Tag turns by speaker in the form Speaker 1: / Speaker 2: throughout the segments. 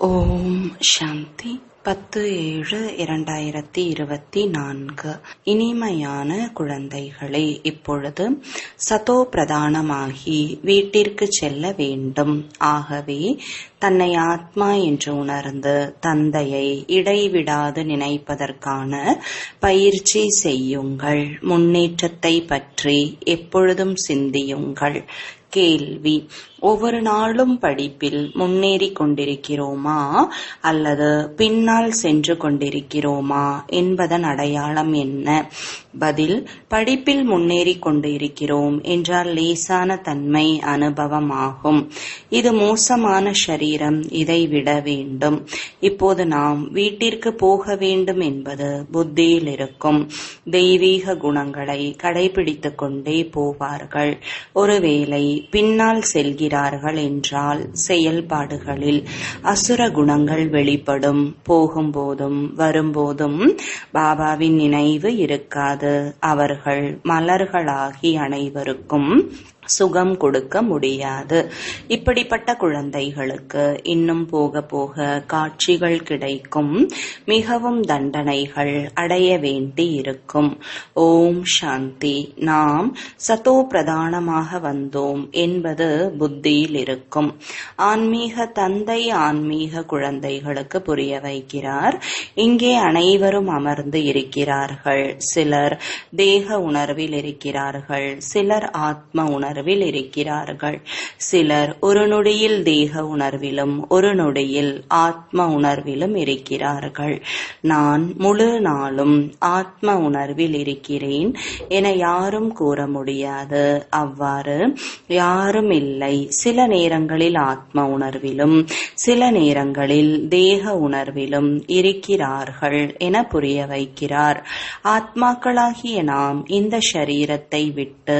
Speaker 1: ஓம் சாந்தி. 10/7/2024. இனிமையான குழந்தைகளே, இப்பொழுது சதோ பிரதானமாகி வீட்டிற்கு செல்ல வேண்டும். ஆகவே தன்னை ஆத்மா என்று உணர்ந்து தந்தையை இடைவிடாது நினைப்பதற்கான பயிற்சி செய்யுங்கள். முன்னேற்றத்தை பற்றி எப்பொழுதும் சிந்தியுங்கள். கேள்வி: ஒவ்வொரு நாளும் படிப்பில் முன்னேறிக் கொண்டிருக்கிறோமா அல்லது பின்னால் சென்று கொண்டிருக்கிறோமா என்பதன் அடையாளம் என்ன? பதில்: படிப்பில் முன்னேறிக் கொண்டிருக்கிறோம் என்றால் லேசான தன்மை அனுபவமாகும். இது மோசமான ஷரீரம், இதை விட வேண்டும். இப்போது நாம் வீட்டிற்கு போக வேண்டும் என்பது புத்தியில் இருக்கும். தெய்வீக குணங்களை கடைபிடித்துக் கொண்டே போவார்கள். ஒருவேளை பின்னால் செல்கிறார்கள் என்றால் செயல்பாடுகளில் அசுர குணங்கள் வெளிப்படும். போகும்போதும் வரும்போதும் பாபாவின் நினைவு இருக்காது. அவர்கள் மலர்களாகி அனைவருக்கும் சுகம் கொடுக்க முடியாது. இப்படிப்பட்ட குழந்தைகளுக்கு இன்னும் போக போக காட்சிகள் கிடைக்கும். மிகவும் தண்டனைகள் அடைய வேண்டி இருக்கும். ஓம் சாந்தி. நாம் சதோ பிரதானமாக வந்தோம் என்பது புத்தியில் இருக்கும். ஆன்மீக தந்தை ஆன்மீக குழந்தைகளுக்கு புரிய வைக்கிறார். இங்கே அனைவரும் அமர்ந்து இருக்கிறார்கள். சிலர் தேக உணர்வில் இருக்கிறார்கள், சிலர் ஆத்ம உணர்வில் இருக்கிறார்கள். சிலர் ஒரு நொடியில் தேக உணர்விலும் ஒரு நொடியில் ஆத்ம உணர்விலும் இருக்கிறார்கள். நான் முழு நாளும் ஆத்ம உணர்வில் இருக்கிறேன் என யாரும் கூற முடியாது. அவ்வாறு யாரும் இல்லை. சில நேரங்களில் ஆத்ம உணர்விலும் சில நேரங்களில் தேக உணர்விலும் இருக்கிறார்கள் என புரிய வைக்கிறார். ஆத்மாக்களாகிய நாம் இந்த ஷரீரத்தை விட்டு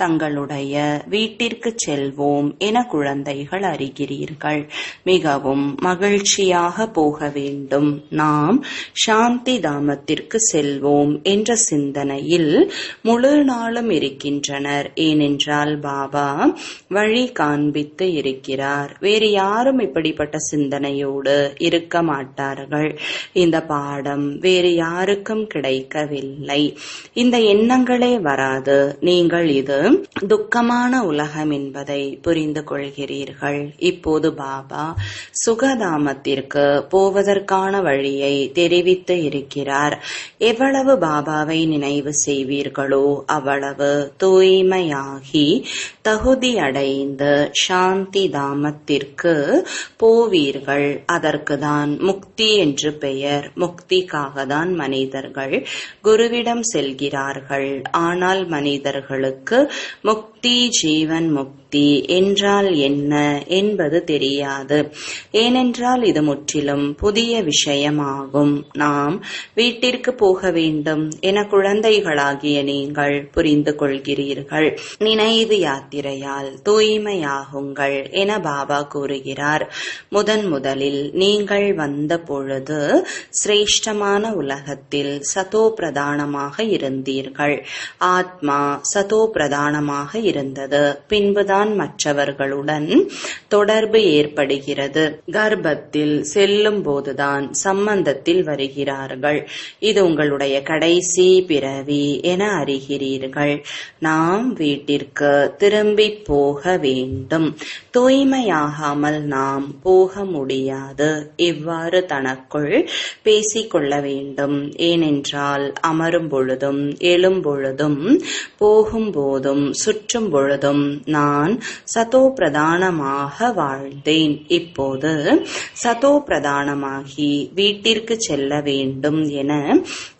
Speaker 1: தங்களுடைய வீட்டிற்கு செல்வோம் என குழந்தைகள் அறிகிறீர்கள். மிகவும் மகிழ்ச்சியாக போக வேண்டும். நாம் சாந்தி தாமத்திற்கு செல்வோம் என்ற சிந்தனையில் முழு நாளும் இருக்கின்றனர். ஏனென்றால் பாபா வழி காண்பித்து இருக்கிறார். வேறு யாரும் இப்படிப்பட்ட சிந்தனையோடு இருக்க மாட்டார்கள். இந்த பாடம் வேறு யாருக்கும் கிடைக்கவில்லை. இந்த எண்ணங்களே வராது. நீங்கள் இது துக்கமான உலகம் என்பதை புரிந்து கொள்கிறீர்கள். இப்போது பாபா சுகதாமத்திற்கு போவதற்கான வழியை தெரிவித்து இருக்கிறார். எவ்வளவு பாபாவை நினைவு செய்வீர்களோ அவ்வளவு தூய்மையாகி தகுதி அடைந்து சாந்தி தாமத்திற்கு போவீர்கள். அதற்குதான் முக்தி என்று பெயர். முக்திக்காக தான் மனிதர்கள் குருவிடம் செல்கிறார்கள். ஆனால் மனிதர்களுக்கு முக்தி, ஜீவன் முக்தி என்றால் என்ன என்பது தெரியாது. ஏனென்றால் இது முற்றிலும் புதிய விஷயமாகும். நாம் வீட்டிற்கு போக வேண்டும் என குழந்தைகளாகிய நீங்கள் புரிந்து கொள்கிறீர்கள். நினைவு யாத்திரையால் தூய்மையாகுங்கள் என பாபா கூறுகிறார். முதலில் நீங்கள் வந்த பொழுது சிரேஷ்டமான உலகத்தில் சதோ பிரதானமாக இருந்தீர்கள். ஆத்மா சதோ பிரதானமாக இருந்தது. பின்புதான் மற்றவர்களுடன் தொடர்பு ஏற்படுகிறது. கர்ப்பத்தில் செல்லும் போதுதான் சம்பந்தத்தில் வருகிறார்கள். இது உங்களுடைய கடைசி பிறவி என அறிகிறீர்கள். நாம் வீட்டிற்கு திரும்பி போக வேண்டும். தூய்மையாகாமல் நாம் போக முடியாது. இவ்வாறு தனக்குள் பேசிக்கொள்ள வேண்டும். ஏனென்றால் அமரும் பொழுதும் எழும் பொழுதும் போகும் போதும் சுற்றும் பொழுதும் நான் சதோ பிரதானமாக வாழ்ந்தேன். இப்போது சதோ பிரதானமாகி வீட்டிற்கு செல்ல வேண்டும் என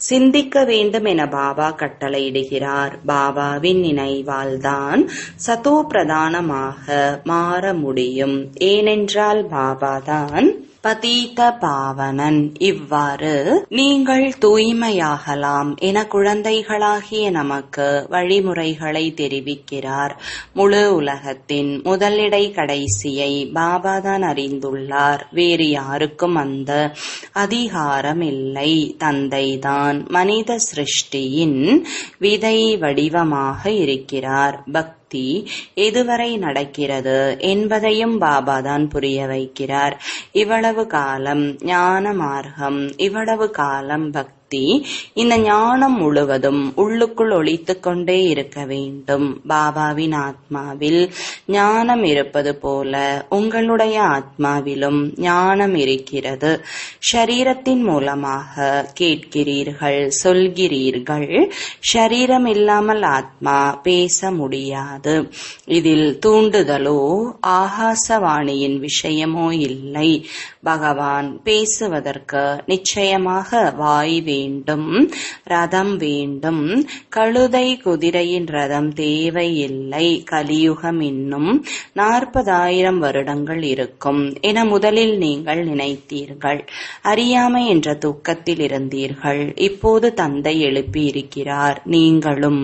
Speaker 1: சிந்திக்க வேண்டும் என பாபா கட்டளையிடுகிறார். பாபாவின் நினைவால் தான் சதோ பிரதானமாக மாற முடியும். ஏனென்றால் பாபாதான் பதீத பாவனன். இவ்வாறு நீங்கள் தூய்மையாகலாம் என குழந்தைகளாகிய நமக்கு வழிமுறைகளை தெரிவிக்கிறார். முழு உலகத்தின் முதலிடை கடைசியை பாபாதான் அறிந்துள்ளார். வேறு யாருக்கும் அந்த அதிகாரம் இல்லை. தந்தைதான் மனித சிருஷ்டியின் விதை வடிவமாக இருக்கிறார். பக்தி பக்தி எதுவரை நடக்கிறது என்பதையும் பாபாதான் புரிய வைக்கிறார். இவ்வளவு காலம் ஞான மார்க்கம், இவ்வளவு காலம் பக்தி, இந்த ஞானம் முழுவதும் உள்ளுக்குள் ஒளித்துக் கொண்டே இருக்க வேண்டும். பாபாவின் ஆத்மாவில் ஞானம் இருப்பது போல உங்களுடைய ஆத்மாவிலும் ஞானம் இருக்கிறது. ஷரீரத்தின் மூலமாக கேட்கிறீர்கள், சொல்கிறீர்கள். ஷரீரம் இல்லாமல் ஆத்மா பேச முடியாது. இதில் தூண்டுதலோ ஆகாசவாணியின் விஷயமோ இல்லை. பகவான் பேசுவதற்கு நிச்சயமாக வாய் வேண்டும், ரதம் வேண்டும். கழுதை குதிரையின் ரதம் தேவையில்லை. கலியுகம் இன்னும் 40,000 வருடங்கள் இருக்கும் என முதலில் நீங்கள் நினைத்தீர்கள். அறியாமை என்ற தூக்கத்தில் இருந்தீர்கள். இப்போது தந்தை எழுப்பி இருக்கிறார். நீங்களும்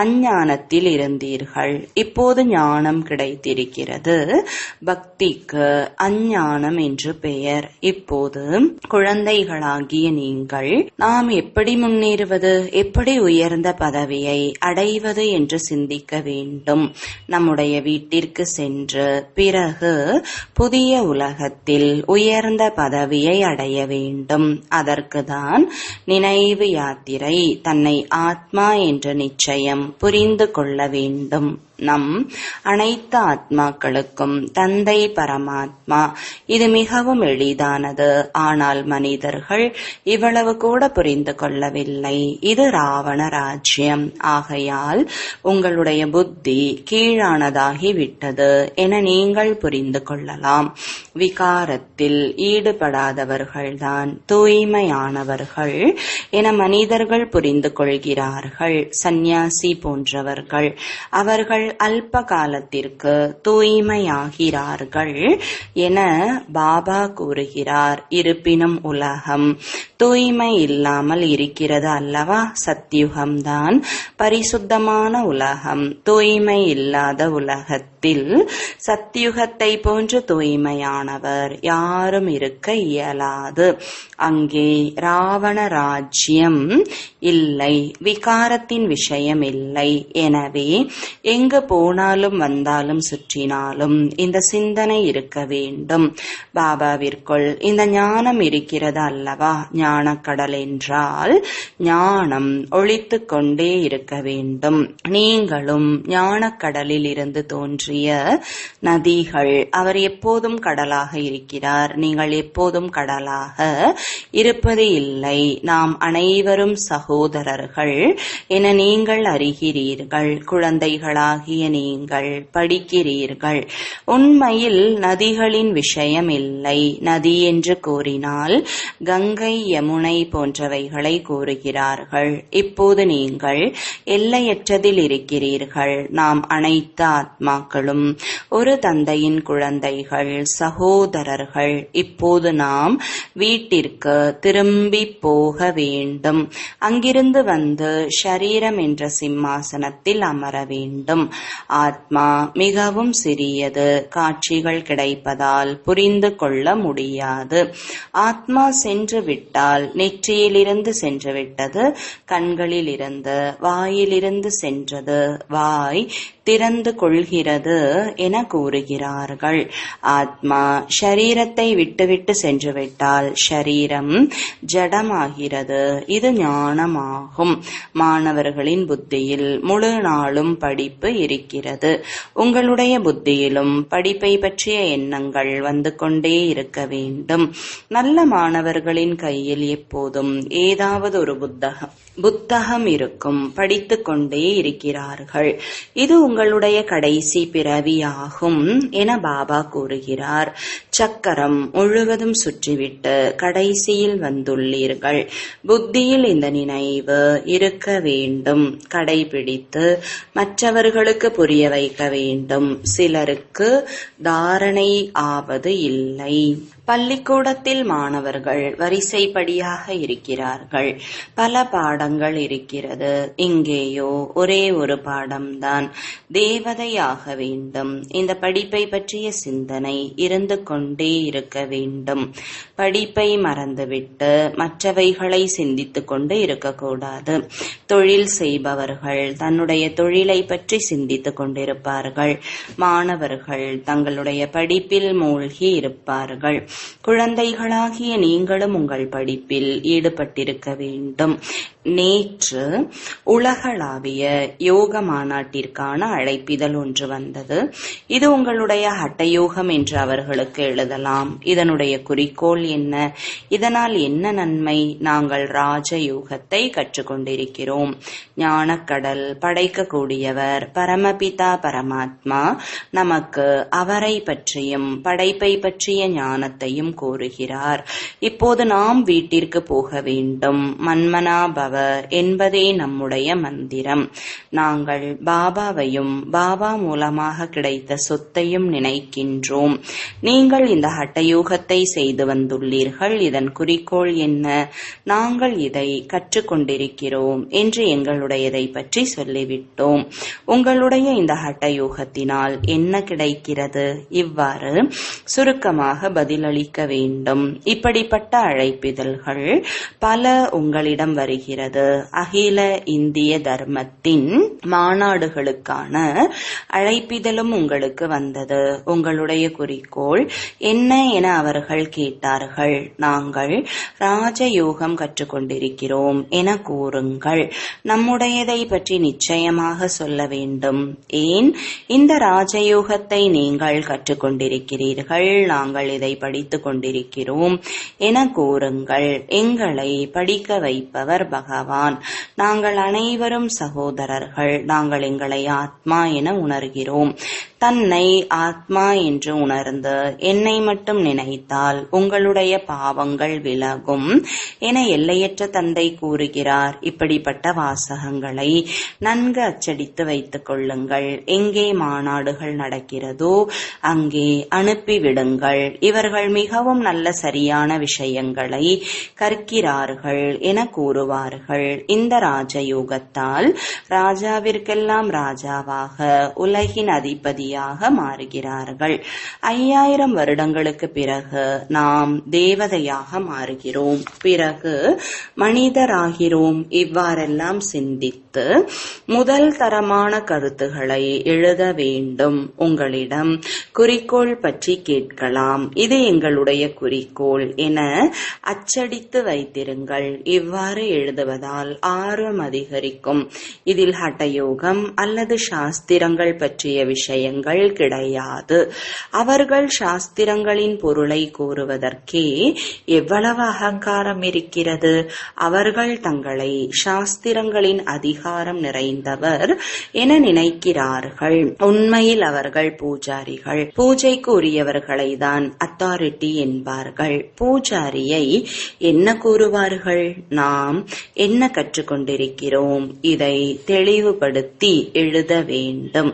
Speaker 1: அஞ்ஞானத்தில் இருந்தீர்கள். இப்போது ஞானம் கிடைத்திருக்கிறது. பக்திக்கு அஞ்ஞானம் என்று பெயர். இப்போது குழந்தைகளாகிய நீங்கள் நாம் எப்படி முன்னேறுவது, எப்படி உயர்ந்த பதவியை அடைவது என்று சிந்திக்க வேண்டும். நம்முடைய வீட்டிற்கு சென்று பிறகு புதிய உலகத்தில் உயர்ந்த பதவியை அடைய வேண்டும். அதற்குதான் நினைவு யாத்திரை. தன்னை ஆத்மா என்ற நிச்சயம் புரிந்து கொள்ள வேண்டும். நம் அனைத்து ஆத்மாக்களுக்கும் தந்தை பரமாத்மா. இது மிகவும் எளிதானது. ஆனால் மனிதர்கள் இவ்வளவு கூட புரிந்து கொள்ளவில்லை. இது ராவண ராஜ்யம். ஆகையால் உங்களுடைய புத்தி கீழானதாகி விட்டது என நீங்கள் புரிந்து கொள்ளலாம். விகாரத்தில் ஈடுபடாதவர்கள்தான் தூய்மையானவர்கள் என மனிதர்கள் புரிந்து கொள்கிறார்கள். சந்நியாசி போன்றவர்கள், அவர்கள் அல்ப காலத்திற்கு தூய்மையாகிறார்கள் என பாபா கூறுகிறார். இருப்பினும் உலகம் தூய்மை இல்லாமல் இருக்கிறது அல்லவா? சத்யுகம்தான் பரிசுத்தமான உலகம். தூய்மை இல்லாத உலகத்தில் சத்யுகத்தை போன்று தூய்மையானவர் யாரும் இருக்க இயலாது. அங்கே ராவண ராஜ்யம் இல்லை, விகாரத்தின் விஷயம் இல்லை. எனவே எங்கு போனாலும் வந்தாலும் சுற்றினாலும் இந்த சிந்தனை இருக்க வேண்டும். பாபாவிற்குள் இந்த ஞானம் இருக்கிறது அல்லவா? ஞானக்கடல் என்றால் ஞானம் ஒளித்து கொண்டே இருக்க வேண்டும். நீங்களும் ஞானக்கடலில் இருந்து தோன்றிய நதிகள். அவர் எப்போதும் கடலாக இருக்கிறார். நீங்கள் எப்போதும் கடலாக இருப்பது இல்லை. நாம் அனைவரும் சகோதரர்கள் என நீங்கள் அறிகிறீர்கள். குழந்தைகளாகிய நீங்கள் படிக்கிறீர்கள். உண்மையில் நதிகளின் விஷயம் இல்லை. நதி என்று கூறினால் கங்கை, யமுனை போன்றவைகளை கூறுகிறார்கள். இப்போது நீங்கள் எல்லையற்றதில் இருக்கிறீர்கள். நாம் அனைத்து ஆத்மாக்களும் ஒரு தந்தையின் குழந்தைகள், சகோதரர்கள். இப்போது நாம் வீட்டிற்கு திரும்பி போக வேண்டும். அங்கிருந்து வந்து ஷரீரம் என்ற சிம்மாசனத்தில் அமர வேண்டும். ஆத்மா மிகவும் சிறியது. காட்சிகள் கிடைப்பதால் புரிந்து கொள்ள முடியாது. ஆத்மா சென்று விட்டால் நெற்றியிலிருந்து சென்று விட்டது, கண்களிலிருந்து, வாயிலிருந்து சென்றது, வாய் திறந்து கொள்கிறது என கூறுகிறார்கள். ஆத்மா ஷரீரத்தை விட்டுவிட்டு சென்றுவிட்டால் ஷரீரம் ஜடமாகிறது. இது ஞானமாகும். மாணவர்களின் புத்தியில் முழு நாளும் படிப்பு இருக்கிறது. உங்களுடைய புத்தியிலும் படிப்பை பற்றிய எண்ணங்கள் வந்து கொண்டே இருக்க வேண்டும். நல்ல மாணவர்களின் கையில் எப்போதும் ஏதாவது ஒரு புத்தகம் இருக்கும். படித்து கொண்டே இருக்கிறார்கள். இது உங்களுடைய கடைசி பிறவியாகும் என பாபா கூறுகிறார். சக்கரம் முழுவதும் சுற்றிவிட்டு கடைசியில் வந்துள்ளீர்கள். புத்தியில் இந்த நினைவு இருக்க வேண்டும். கடைபிடித்து மற்றவர்களுக்கு புரிய வைக்க வேண்டும். சிலருக்கு தாரணை ஆவது இல்லை. பள்ளிக்கூடத்தில் மாணவர்கள் வரிசைப்படியாக இருக்கிறார்கள். பல பாடங்கள் இருக்கிறது. இங்கேயோ ஒரே ஒரு பாடம்தான். தேவதையாக வேண்டும். இந்த படிப்பை பற்றிய சிந்தனை இருந்து கொண்டே கொண்டே இருக்க வேண்டும். படிப்பை மறந்துவிட்டு மற்றவைகளை சிந்தித்துக் கொண்டு இருக்கக்கூடாது. தொழில் செய்பவர்கள் தன்னுடைய தொழிலை பற்றி சிந்தித்துக் கொண்டிருப்பார்கள். மாணவர்கள் தங்களுடைய படிப்பில் மூழ்கி இருப்பார்கள். குழந்தைகளாகிய நீங்களும் உங்கள் படிப்பில் ஈடுபட்டிருக்க வேண்டும். நேற்று உலகளாவிய யோக மாநாட்டிற்கான அழைப்பிதழ் ஒன்று வந்தது. இது உங்களுடைய ஹட்டயோகம் என்று அவர்களுக்கு எழுதலாம். இதனுடைய குறிக்கோள் என்ன? இதனால் என்ன நன்மை? நாங்கள் ராஜயோகத்தை கற்றுக்கொண்டிருக்கிறோம். ஞானக்கடல் படைக்கக்கூடியவர் பரமபிதா பரமாத்மா நமக்கு அவரை பற்றியும் படைப்பை பற்றிய ஞானத்தையும் கூறுகிறார். இப்போது நாம் வீட்டிற்கு போக வேண்டும். மன்மனாபவ என்பதே நம்முடைய மந்திரம். நாங்கள் பாபாவையும் பாபா மூலமாக கிடைத்த சொத்தையும் நினைக்கின்றோம். நீங்கள் இந்த ஹட்டயோகத்தை செய்து வந்துள்ளீர்கள். இதன் குறிக்கோள் என்ன? நாங்கள் இதை கற்றுக்கொண்டிருக்கிறோம் என்று எங்களுடையதை பற்றி சொல்லிவிட்டோம். உங்களுடைய இந்த ஹட்டயோகத்தினால் என்ன கிடைக்கிறது? இவ்வாறு சுருக்கமாக பதிலளிக்க வேண்டும். இப்படிப்பட்ட அழைப்பிதழ்கள் பல உங்களிடம் வருகிறது. அகில இந்திய தர்மத்தின் மாநாடுகளுக்கான அழைப்பிதழும் உங்களுக்கு வந்தது. உங்களுடைய குறிக்கோள் என்ன என அவர்கள் கேட்டார்கள். நாங்கள் ராஜயோகம் கற்றுக்கொண்டிருக்கிறோம் என கூறுங்கள். நம்முடையதை பற்றி நிச்சயமாக சொல்ல வேண்டும். ஏன் இந்த ராஜயோகத்தை நீங்கள் கற்றுக்கொண்டிருக்கிறீர்கள்? நாங்கள் இதை படித்துக் கொண்டிருக்கிறோம் என கூறுங்கள். எங்களை படிக்க வைப்பவர் பகவான். நாங்கள் அனைவரும் சகோதரர்கள். நாங்கள் எங்களை ஆத்மா என உணர்கிறோம். தன்னை ஆத்மா என்று உணர்ந்து என்னை மட்டும் நினைத்தால் உங்களுடைய பாவங்கள் விலகும் என எல்லையற்ற தந்தை கூறுகிறார். இப்படிப்பட்ட வாசகங்களை நன்கு அச்சடித்து வைத்துக் கொள்ளுங்கள். எங்கே மாநாடுகள் நடக்கிறதோ அங்கே அனுப்பிவிடுங்கள். இவர்கள் மிகவும் நல்ல சரியான விஷயங்களை கற்கிறார்கள் என கூறுவார்கள். இந்த ராஜயோகத்தால் ராஜாவிற்கெல்லாம் ராஜாவாக உலகின் அதிபதி மாறுகிறார்கள். 5000 வருடங்களுக்கு பிறகு நாம் தேவதையாக மாறுகிறோம். பிறகு மனிதராகிறோம். இவ்வாறெல்லாம் சிந்தித்து முதல் தரமான கருத்துக்களை எழுத வேண்டும். உங்களிடம் குறிக்கோள் பற்றி கேட்கலாம். இது எங்களுடைய குறிக்கோள் என அச்சடித்து வைத்திருங்கள். இவ்வாறு எழுதுவதால் ஆர்வம் அதிகரிக்கும். இதில் ஹட்டயோகம் அல்லது சாஸ்திரங்கள் பற்றிய விஷயங்கள் கிடையாது. அவர்கள் சாஸ்திரங்களின் பொருளை கூறுவதற்கே எவ்வளவு அகங்காரம் இருக்கிறது. அவர்கள் தங்களை சாஸ்திரங்களின் அதிகாரம் நிறைந்தவர் என நினைக்கிறார்கள். உண்மையில் அவர்கள் பூஜாரிகள். பூஜைக்கு உரியவர்களை தான் அத்தாரிட்டி என்பார்கள். பூஜாரியை என்ன கூறுவார்கள்? நாம் என்ன கற்றுக்கொண்டிருக்கிறோம்? இதை தெளிவுபடுத்தி எழுத வேண்டும்.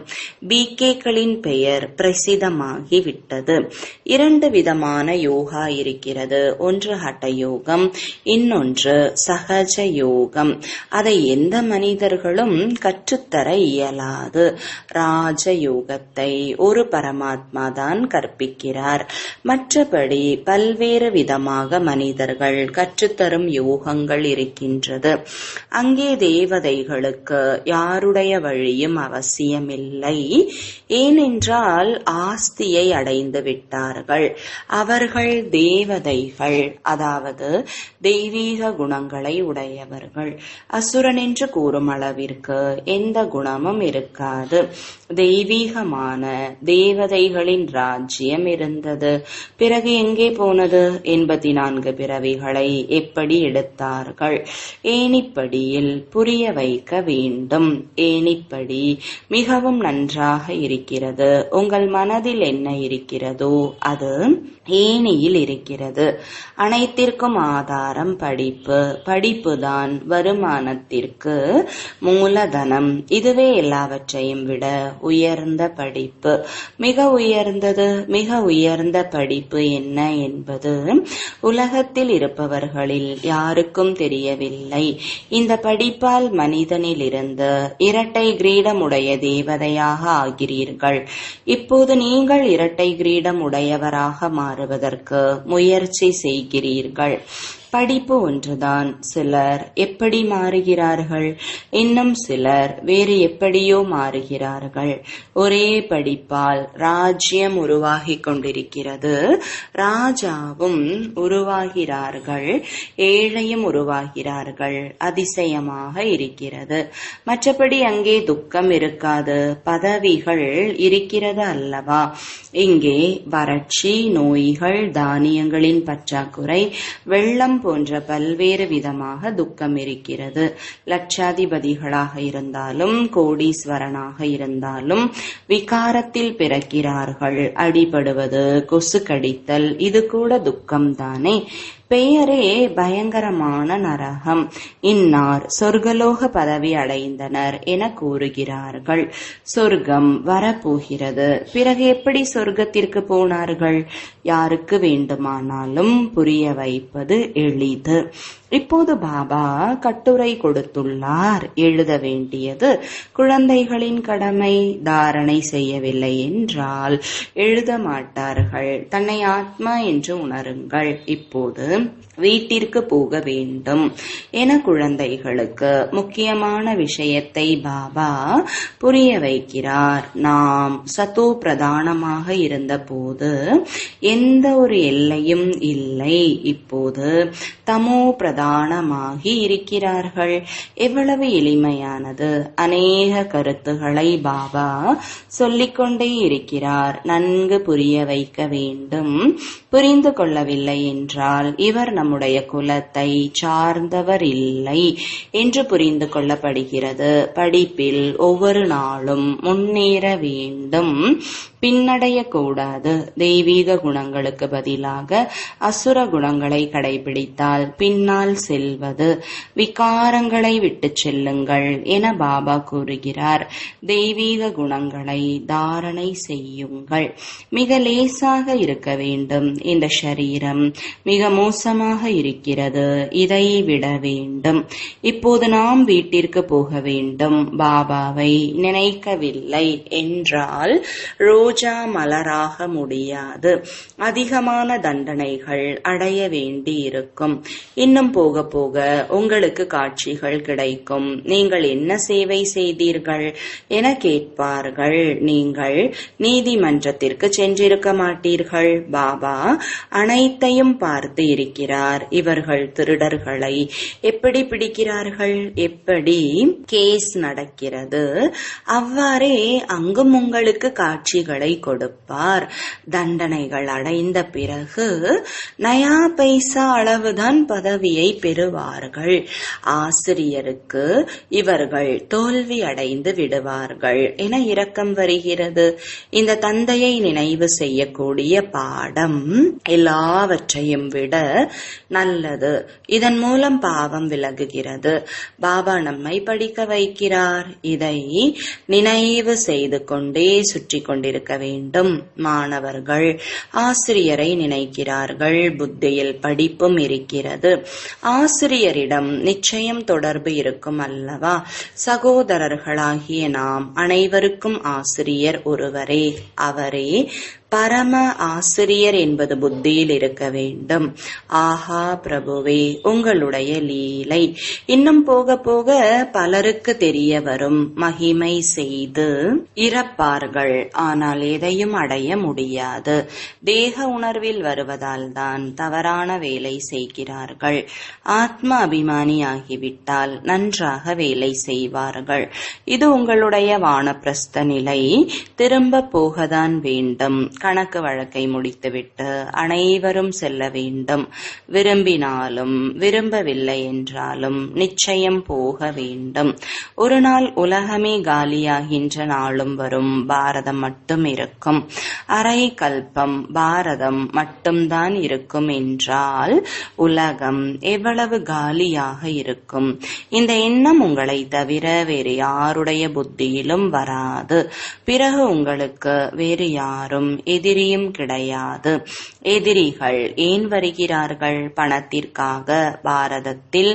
Speaker 1: பிகேக்களின் பெயர் பிரசித்தமாகிவிட்டது. 2 விதமான யோகா இருக்கிறது. ஒன்று ஹட்டயோகம், இன்னொன்று சகஜ யோகம். அதை எந்த மனிதர்களும் கற்றுத்தர இயலாது. ராஜயோகத்தை ஒரு பரமாத்மா தான் கற்பிக்கிறார். மற்றபடி பல்வேறு விதமாக மனிதர்கள் கற்றுத்தரும் யோகங்கள் இருக்கின்றது. அங்கே தேவதைகளுக்கு யாருடைய வழியும் அவசியமில்லை. ஏனென்றால் ஆஸ்தியை அடைந்து விட்டார்கள். அவர்கள் தேவதைகள், அதாவது தெய்வீக குணங்களை உடையவர்கள். அசுரன் என்று கூறும் அளவிற்கு எந்த குணமும் இருக்காது. தெய்வீகமான தேவதைகளின் ராஜ்யம் இருந்தது. பிறகு எங்கே போனது? 84 பிறவிகளை எப்படி எடுத்தார்கள்? ஏணிப்படியில் புரிய வைக்க வேண்டும். ஏணிப்படி மிகவும் நன்றாக இருக்கிறது. உங்கள் மனதில் என்ன இருக்கிறதோ அது ஏணியில் இருக்கிறது. அனைத்திற்கும் ஆதாரம் படிப்பு. படிப்புதான் வருமானத்திற்கு மூலதனம். இதுவே எல்லாவற்றையும் விட உயர்ந்த படிப்பு. மிக உயர்ந்தது. மிக உயர்ந்த படிப்பு என்ன என்பது உலகத்தில் இருப்பவர்களில் யாருக்கும் தெரியவில்லை. இந்த படிப்பால் மனிதனில் இருந்து இரட்டை கிரீடமுடைய தேவதையாக ஆகிறீர்கள். இருந்தீர்கள். இப்போது நீங்கள் இரட்டை கிரீடம் உடையவராக மாறுவதற்கு முயற்சி செய்கிறீர்கள். படிப்பு ஒன்றுதான். சிலர் எப்படி மாறுகிறார்கள், இன்னும் சிலர் வேறு எப்படியோ மாறுகிறார்கள். ஒரே படிப்பால் ராஜ்யம் உருவாகி கொண்டிருக்கிறது. ராஜாவும் உருவாகிறார்கள், ஏழையும் உருவாகிறார்கள். அதிசயமாக இருக்கிறது. மற்றபடி அங்கே துக்கம் இருக்காது. பதவிகள் இருக்கிறது அல்லவா? இங்கே வறட்சி, நோய்கள், தானியங்களின் பற்றாக்குறை, வெள்ளம் போன்ற பல்வேறு விதமாக துக்கம் இருக்கிறது. லட்சாதிபதிகளாக இருந்தாலும் கோடீஸ்வரனாக இருந்தாலும் விகாரத்தில் பிறக்கிறார்கள். அடிபடுவது, கொசு கடித்தல், இது கூட துக்கம்தானே. பெயரே பயங்கரமான நரகம். இன்னார் சொர்க்கலோக பதவி அடைந்தனர் என கூறுகிறார்கள். சொர்க்கம் வரப்போகிறது. பிறகு எப்படி சொர்க்கத்திற்கு போனார்கள்? யாருக்கு வேண்டுமானாலும் புரிய வைப்பது எளிது. இப்போது பாபா கட்டுரை கொடுத்துள்ளார். எழுத வேண்டியது குழந்தைகளின் கடமை. தாரணை செய்யவில்லை என்றால் எழுத மாட்டார்கள். தன்னை ஆத்மா என்று உணருங்கள். இப்போது வீட்டிற்கு போக வேண்டும் என குழந்தைகளுக்கு முக்கியமான விஷயத்தை பாபா புரிய வைக்கிறார். நாம் சத்தோ பிரதானமாக இருந்த போது எந்த ஒரு எல்லையும் இல்லை. இப்போது தமோ பிரதானமாகி இருக்கிறார்கள். எவ்வளவு எளிமையானது. அநேக கருத்துக்களை பாபா சொல்லிக்கொண்டே இருக்கிறார். நன்கு புரிய வைக்க வேண்டும். புரிந்து கொள்ளவில்லை என்றால் இவர் நம்முடைய குலத்தை சார்ந்தவர் இல்லை என்று புரிந்து கொள்ளப்படுகிறது. படிப்பில் ஒவ்வொரு நாளும் முன்னேற வேண்டும், பின்னடைய கூடாது. தெய்வீக குணங்களுக்கு பதிலாக அசுர குணங்களை கடைபிடித்தால் பின்னால் செல்வது. விகாரங்களை விட்டு செல்லுங்கள் என பாபா கூறுகிறார். தெய்வீக குணங்களை தாரணை செய்யுங்கள். மிக லேசாக இருக்க வேண்டும். இந்த சரீரம் மிக மோசமாக இருக்கிறது. இதை விட வேண்டும். இப்போது நாம் வீட்டிற்கு போக வேண்டும். பாபாவை நினைக்கவில்லை என்றால் ரோஜா மலராக முடியாது. அதிகமான தண்டனைகள் அடைய வேண்டி இருக்கும். இன்னும் போக போக உங்களுக்கு காட்சிகள் கிடைக்கும். நீங்கள் என்ன சேவை செய்தீர்கள் என கேட்பார்கள். நீங்கள் நீதிமன்றத்திற்கு சென்றிருக்க மாட்டீர்கள். பாபா அனைத்தையும் பார்த்து இருக்கிறார். இவர்கள் திருடர்களை எப்படி பிடிக்கிறார்கள், எப்படி கேஸ் நடக்கிறது, அவ்வாறே அங்கும் உங்களுக்கு காட்சிகளை கொடுப்பார். தண்டனைகள் அடைந்த பிறகு நயா பைசா அளவுதான் பதவியை பெறுவார்கள். ஆசிரியருக்கு இவர்கள் தோல்வி அடைந்து விடுவார்கள் என இரக்கம் வருகிறது. இந்த தந்தையை நினைவு செய்யக்கூடிய பாடம் எல்லாவற்றையும் விட நல்லது. இதன் மூலம் பாவம் விலகுகிறது. பாபா நம்மை படிக்க வைக்கிறார். இதை நினைவு செய்து கொண்டே சுற்றி கொண்டிருக்க வேண்டும். மாணவர்கள் ஆசிரியரை நினைக்கிறார்கள். புத்தியில் படிப்பும் இருக்கிறது. ஆசிரியரிடம் நிச்சயம் தொடர்பு இருக்கும் அல்லவா? சகோதரர்களாகிய நாம் அனைவருக்கும் ஆசிரியர் ஒருவரே. அவரே பரம ஆசிரியர் என்பது புத்தியில் இருக்க வேண்டும். ஆஹா பிரபுவே, உங்களுடைய லீலை இன்னும் போக போக பலருக்கு தெரிய வரும். மகிமை செய்து இறப்பார்கள், ஆனால் எதையும் அடைய முடியாது. தேக உணர்வில் வருவதால் தான் தவறான வேலை செய்கிறார்கள். ஆத்ம அபிமானியாகிவிட்டால் நன்றாக வேலை செய்வார்கள். இது உங்களுடைய வானப்பிரஸ்த நிலை. திரும்ப போகத்தான் வேண்டும். கணக்கு வழக்கை முடித்துவிட்டு அனைவரும் செல்ல வேண்டும். விரும்பினாலும் விரும்பவில்லை என்றாலும் நிச்சயம் போக வேண்டும். ஒரு நாள் உலகமே காலியாகின்ற நாளும் வரும். பாரதம் மட்டும் இருக்கும். அரை கல்பம் பாரதம் மட்டும்தான் இருக்கும் என்றால் உலகம் எவ்வளவு காலியாக இருக்கும். இந்த எண்ணம் உங்களை தவிர வேறு யாருடைய புத்தியிலும் வராது. பிறகு உங்களுக்கு வேறு யாரும் எதிரியும் கிடையாது. எதிரிகள் ஏன் வருகிறார்கள்? பணத்திற்காக. பாரதத்தில்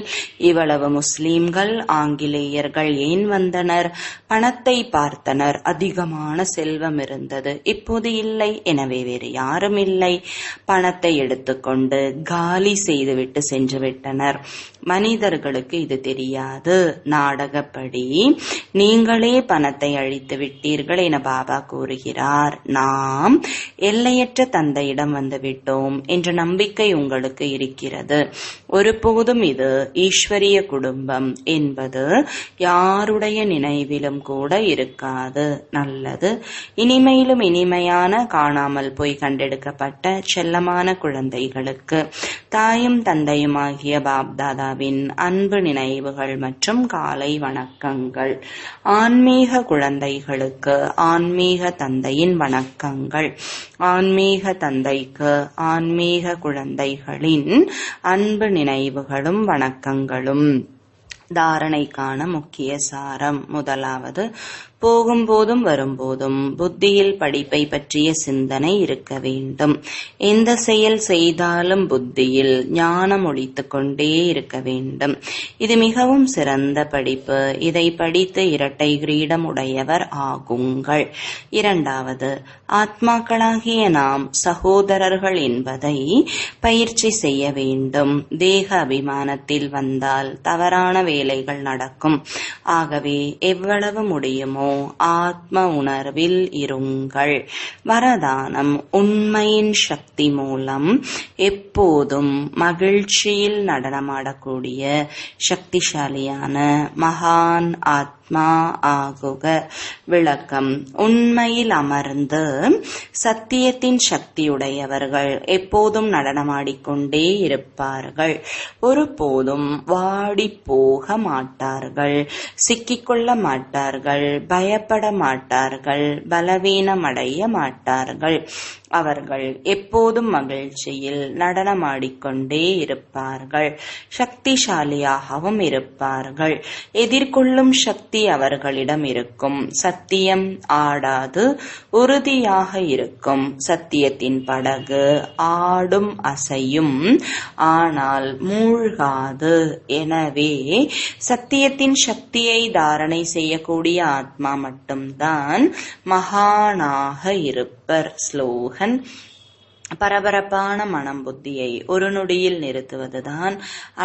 Speaker 1: இவ்வளவு முஸ்லிம்கள், ஆங்கிலேயர்கள் ஏன் வந்தனர்? பணத்தை பார்த்தனர். அதிகமான செல்வம் இருந்தது, இப்போது இல்லை. எனவே வேறு யாரும் இல்லை. பணத்தை எடுத்துக்கொண்டு காலி செய்துவிட்டு சென்று விட்டனர். மனிதர்களுக்கு இது தெரியாது. நாடகப்படி நீங்களே பணத்தை அழித்து விட்டீர்கள் என பாபா கூறுகிறார். நாம் எல்லையற்ற தந்தையிடம் வந்துவிட்டோம் என்ற நம்பிக்கை உங்களுக்கு இருக்கிறது. ஒருபோதும் இது ஈஸ்வரிய குடும்பம் என்பது யாருடைய நினைவிலும் கூட இருக்காது. நல்லது. இனிமையிலும் இனிமையான காணாமல் போய் கண்டெடுக்கப்பட்ட செல்லமான குழந்தைகளுக்கு தாயும் தந்தையுமாகிய பாப்தாதாவின் அன்பு நினைவுகள் மற்றும் காலை வணக்கங்கள். ஆன்மீக குழந்தைகளுக்கு ஆன்மீக தந்தையின் வணக்கங்கள். ஆன்மீக தந்தைக்கு ஆன்மீக குழந்தைகளின் அன்பு நினைவுகளும் வணக்கங்களும். தாரணைக்கான முக்கிய சாரம். முதலாவது, போகும்போதும் வரும்போதும் புத்தியில் படிப்பை பற்றிய சிந்தனை இருக்க வேண்டும். எந்த செயல் செய்தாலும் புத்தியில் ஞானம் ஒலித்துக் கொண்டே இருக்க வேண்டும். இது மிகவும் சிறந்த படிப்பு. இதை படித்து இரட்டை கிரீடம் உடையவர் ஆகுங்கள். இரண்டாவது, ஆத்மாக்களாகிய நாம் சகோதரர்கள் என்பதை பயிற்சி செய்ய வேண்டும். தேக அபிமானத்தில் வந்தால் தவறான வேலைகள் நடக்கும். ஆகவே எவ்வளவு முடியுமோ ஆத்ம உணர்வில் இருங்கள். வரதானம். உண்மையின் சக்தி மூலம் எப்போதும் மகிழ்ச்சியில் நடனமாடக்கூடிய சக்திசாலியான மகான் ஆத்மா ஆகுக. விளக்கம். உண்மையில் அமர்ந்து சத்தியத்தின் சக்தியுடையவர்கள் எப்போதும் நடனமாடிக்கொண்டே இருப்பார்கள். ஒருபோதும் வாடி போக மாட்டார்கள், சிக்கிக்கொள்ள மாட்டார்கள், பயப்பட மாட்டார்கள், பலவீனமடைய மாட்டார்கள். அவர்கள் எப்போதும் மகிழ்ச்சியில் நடனமாடிக்கொண்டே இருப்பார்கள். சக்திசாலியாகவும் இருப்பார்கள். எதிர்கொள்ளும் சக்தி அவர்களிடம் இருக்கும். சத்தியம் ஆடாது, உறுதியாக இருக்கும். சத்தியத்தின் படகு ஆடும் அசையும், ஆனால் மூழ்காது. எனவே சத்தியத்தின் சக்தியை தாரணை செய்யக்கூடிய ஆத்மா மட்டும்தான் மகானாக இருப்பர். ஸ்லோகன். பரபரப்பான மனம் புத்தியை ஒரு நொடியில் நிறுத்துவதுதான்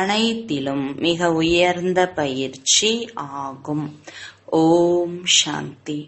Speaker 1: அனைத்திலும் மிக உயர்ந்த பயிற்சி ஆகும். ஓம் சாந்தி.